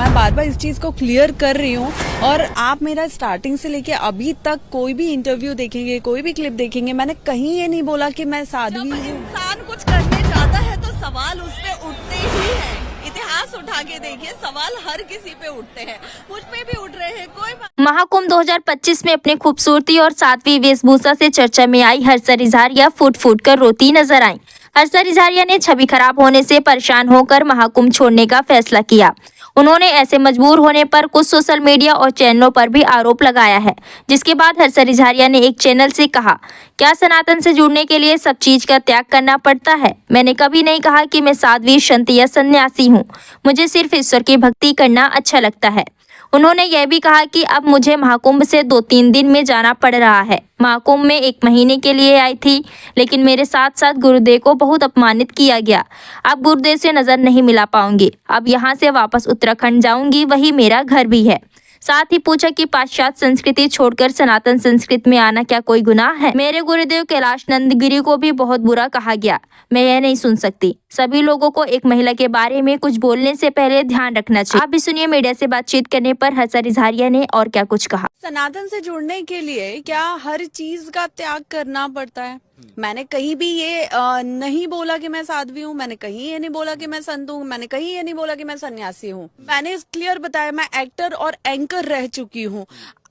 मैं बार बार इस चीज को क्लियर कर रही हूँ और आप मेरा स्टार्टिंग से लेके अभी तक कोई भी इंटरव्यू देखेंगे, कोई भी क्लिप देखेंगे, मैंने कहीं ये नहीं बोला कि मैं साध्वी जब हूँ। इंसान कुछ करने जाता है तो सवाल उस पे उठते ही हैं। इतिहास उठा के देखिए, सवाल हर किसी पे उठते हैं, मुझ पे भी उठ रहे हैं। कोई महाकुंभ 2025 में अपनी खूबसूरती और सात्विक वेशभूषा से चर्चा में आई हर्षा रिजारिया फूट फूट कर रोती नजर आई। हर्षा रिजारिया ने छवि खराब होने से परेशान होकर महाकुंभ छोड़ने का फैसला किया। उन्होंने ऐसे मजबूर होने पर कुछ सोशल मीडिया और चैनलों पर भी आरोप लगाया है, जिसके बाद हर्षा रिजारिया ने एक चैनल से कहा, क्या सनातन से जुड़ने के लिए सब चीज का त्याग करना पड़ता है? मैंने कभी नहीं कहा कि मैं साध्वी, संत या सन्यासी हूँ। मुझे सिर्फ ईश्वर की भक्ति करना अच्छा लगता है। उन्होंने यह भी कहा कि अब मुझे महाकुंभ से 2-3 दिन में जाना पड़ रहा है। महाकुंभ में 1 महीने के लिए आई थी, लेकिन मेरे साथ साथ गुरुदेव को बहुत अपमानित किया गया। अब गुरुदेव से नजर नहीं मिला पाऊंगी। अब यहाँ से वापस उत्तराखंड जाऊंगी, वही मेरा घर भी है। साथ ही पूछा कि पाश्चात्य संस्कृति छोड़कर सनातन संस्कृति में आना क्या कोई गुनाह है? मेरे गुरुदेव कैलाश नंदगिरी को भी बहुत बुरा कहा गया। मैं यह नहीं सुन सकती। सभी लोगों को एक महिला के बारे में कुछ बोलने से पहले ध्यान रखना चाहिए। आप भी सुनिए मीडिया से बातचीत करने पर हर्षा रिजारिया ने और क्या कुछ कहा। सनातन से जुड़ने के लिए क्या हर चीज का त्याग करना पड़ता है? मैंने कहीं भी ये नहीं बोला कि मैं साध्वी हूँ, मैंने कहीं ये नहीं बोला कि मैं संत हूँ, मैंने कहीं ये नहीं बोला कि मैं सन्यासी हूँ। मैंने क्लियर बताया, मैं एक्टर और एंकर रह चुकी हूँ।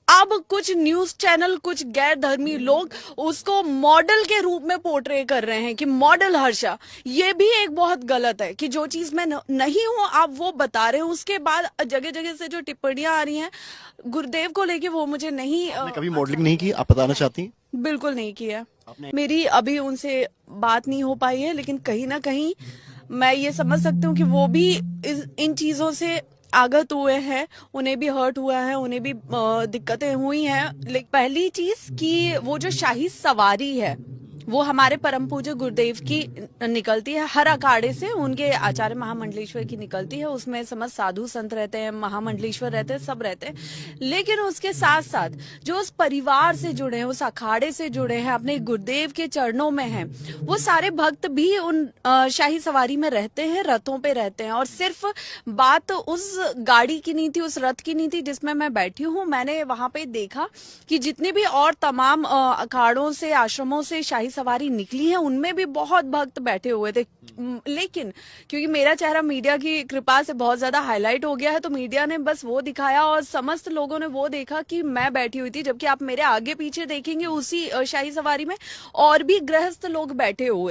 अब कुछ न्यूज चैनल, कुछ गैर धर्मी लोग उसको मॉडल के रूप में पोर्ट्रे कर रहे हैं कि मॉडल हर्षा। ये भी एक बहुत गलत है कि जो चीज मैं नहीं हूँ आप वो बता रहे हो। उसके बाद जगह जगह से जो टिप्पणियां आ रही हैं गुरुदेव को लेके, वो मुझे नहीं कभी मॉडलिंग नहीं की, आप बताना चाहती हैं? बिल्कुल नहीं किया। मेरी अभी उनसे बात नहीं हो पाई है, लेकिन कहीं ना कहीं मैं ये समझ सकती हूँ कि वो भी इन चीजों से आगत हुए हैं, उन्हें भी हर्ट हुआ है, उन्हें भी दिक्कतें हुई हैं। लेकिन पहली चीज कि वो जो शाही सवारी है वो हमारे परम पूज्य गुरुदेव की निकलती है, हर अखाड़े से उनके आचार्य महामंडलेश्वर की निकलती है। उसमें समस्त साधु संत रहते हैं, महामंडलेश्वर रहते हैं, सब रहते हैं। लेकिन उसके साथ साथ जो उस परिवार से जुड़े हैं, उस अखाड़े से जुड़े हैं, अपने गुरुदेव के चरणों में हैं, वो सारे भक्त भी उन शाही सवारी में रहते हैं, रथों पे रहते हैं। और सिर्फ बात उस गाड़ी की नहीं थी, उस रथ की नहीं थी जिसमें मैं बैठी हूँ। मैंने वहां पे देखा कि जितने भी और तमाम अखाड़ों से, आश्रमों से शाही सवारी निकली है, उनमें भी बहुत भक्त बैठे हुए थे। लेकिन क्योंकि मेरा चेहरा मीडिया की कृपा से बहुत ज्यादा हाईलाइट हो गया है, तो मीडिया ने बस वो दिखाया और समस्त लोगों ने वो देखा कि मैं बैठी हुई थी। जबकि आप मेरे आगे पीछे देखेंगे उसी शाही सवारी में और भी गृहस्थ लोग बैठे हुए।